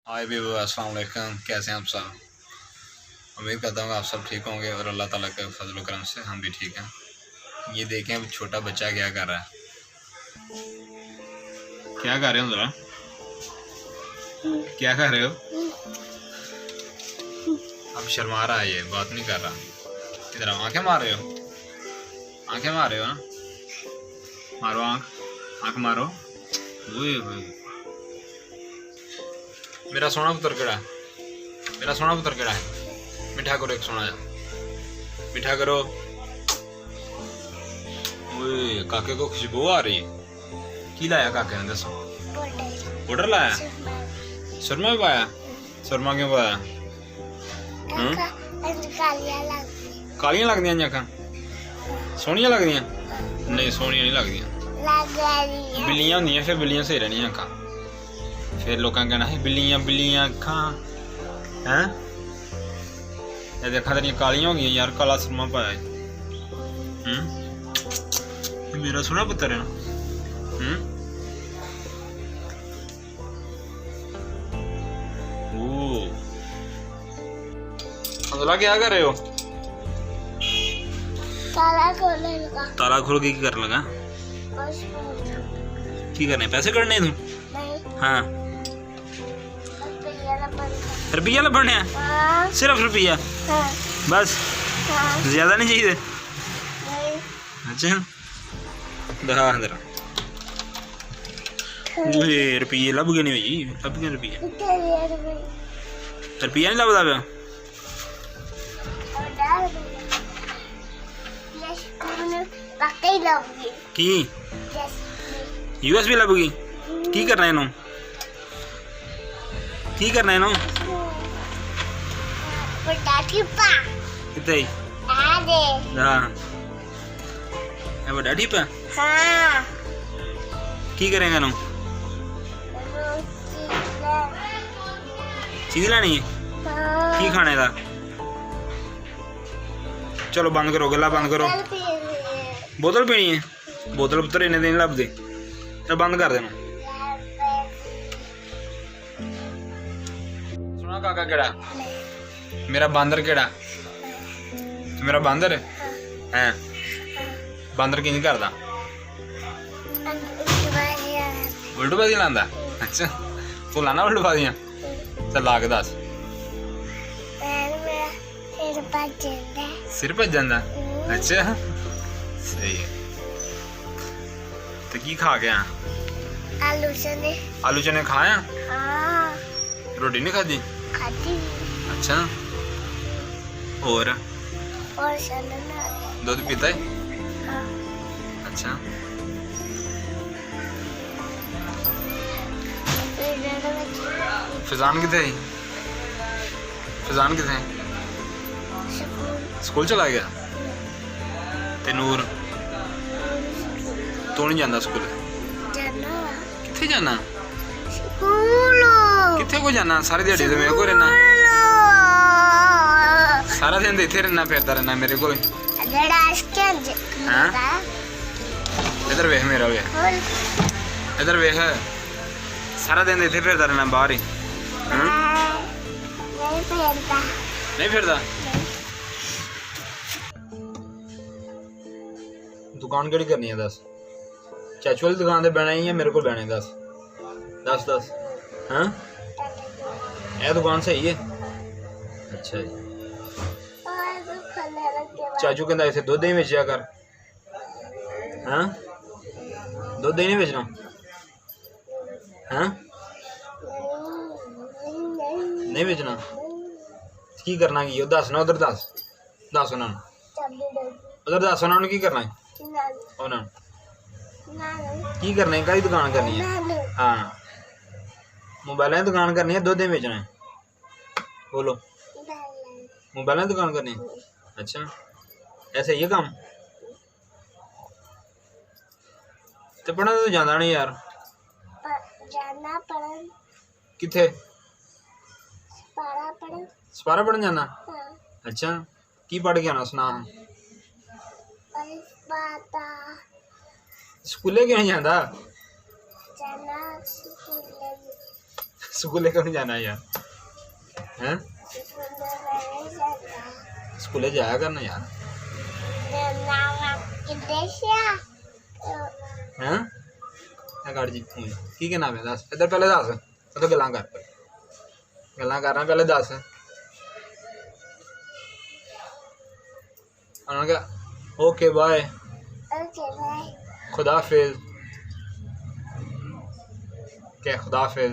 हाय भी अस्सलाम वालेकुम, कैसे हैं आप सब। उम्मीद करता हूँ आप सब ठीक होंगे और अल्लाह ताला के फजल करम से हम भी ठीक हैं। ये देखें अब छोटा बच्चा क्या कर रहा है, क्या कर रहे हो ज़रा, क्या कर रहे हो। अब शर्मा रहा है, ये बात नहीं कर रहा। इधर आंखें मार रहे हो, आंखें मार रहे हो ना, मारो आंख, आंख मारो। ओए मेरा सोना पुत्र केड़ा है, मेरा सोना पुत्र केड़ा है। मिठा करो एक सोना जा, मिठा करो। ओए काके को खुशबू आ रही है। की लाया काके ने, दसो। पाउडर लाया, सुरमा भी पाया। सुरमा क्यों पाया? कालियां लगदियां अखां, सोहनियां लगदियां? नहीं सोहनियां नहीं लगदियां, बिल्लियां होंदियां, फिर बिल्लियां सही रहनियां अखां। फिर लोगों कहना है बिल्लियां बिल्लियां अखां हैं, ये देखा तेरियां कालियां हो गई यार, काला सुरमा पाया है। मेरा सोना पुत्र है ना। अंदला क्या कर रहे हो? ताला खोलने लगा। ताला खोल के कर लगा की करने, पैसे कटने तू? हाँ रुपया लभने, सिर्फ रुपया बस, ज्यादा नहीं चाहिए? अच्छा दिखा जरा। रुपये लभ गए नहीं भाई, लभ गए रुपये? रुपया नहीं लभदा पिया? की यूएसबी लभ गई? की करना इनू, की करना इनू? कितने? हाँ बड़ा ठीक है। हाँ की करेंगे इनू? चीज लेनी है? की खाने का? चलो बंद करो, गला बंद करो। बोतल पीनी है? बोतल पुत्र इन्ने दिन लभदे, चल बंद कर देना। सुना काका केड़ा, मेरा बांदर केड़ा? मेरा बांदर है, बांदर की नहीं करदा, उल्ट बाजी लांदा? अच्छा तू लाना उल्ट बाजियां? चल ला के दस। सिर भज जांदा? अच्छा सही है। तो की खा गया? आलू चने। आलू चने खाया? हाँ रोटी नहीं खाधी? खाती। अच्छा और सलाद। दूध पीता है? हाँ। अच्छा फिजान कितने? फिजान कितने? स्कूल चला गया? ते नूर तू नहीं जाना स्कूल? किथे जाना? किथे को जाना? सारी दिहाड़ी तो मेरे को रहना, सारा दिन इथे रहना, फिरता रहना मेरे को। इधर वेख मेरा, वेख इधर वेख, सारा दिन इथे फिरता रहना बाहर ही? नहीं फिरता? दुकान केड़ी करनी है दस? चाचू वाली दुकान से बहना ही है, मेरे को बहने दस दस दस। हाँ यह दुकान सही है? अच्छा जी। चाचू कहता इसे दुध ही बेचा कर। हाँ दुध ही नहीं बेचना? हाँ नहीं बेचना? की करना की दस ना, उधर दस, दस उन्होंने, उधर दस उन्होंने की करना है? उन्होंने की करना है? कई दुकान करनी है? हाँ मोबाइल की दुकान करनी है, दुध ही बेचना है? बोलो मोबाइल की दुकान करनी है? अच्छा ऐसा ही है काम? तो पढ़ना तो जाना नहीं यार? जाना पढ़न। किथे? सपारा पढ़न जाना? हाँ। अच्छा की पढ़ के आना सुना? स्कूले क्यों नहीं जाता? स्कूले क्यों नहीं जाना यार? हैं? स्कूले जाया करना यार। हैं? गाड़ी जी की कहना है? दस इधर पहले दस तो गल्लां कर करना पहले दस। उन्होंने कहा ओके बाय, खुदा हाफिज। क्या खुदा हाफिज?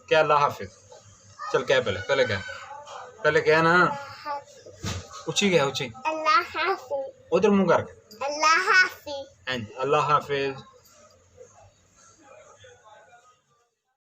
क्या अल्लाह हाफिज? चल क्या पहले क्या ना, ऊंची क्या ऊंची, अल्लाह हाफिज, उधर मुंह करके अल्लाह हाफिज। अल्लाह हाफिज।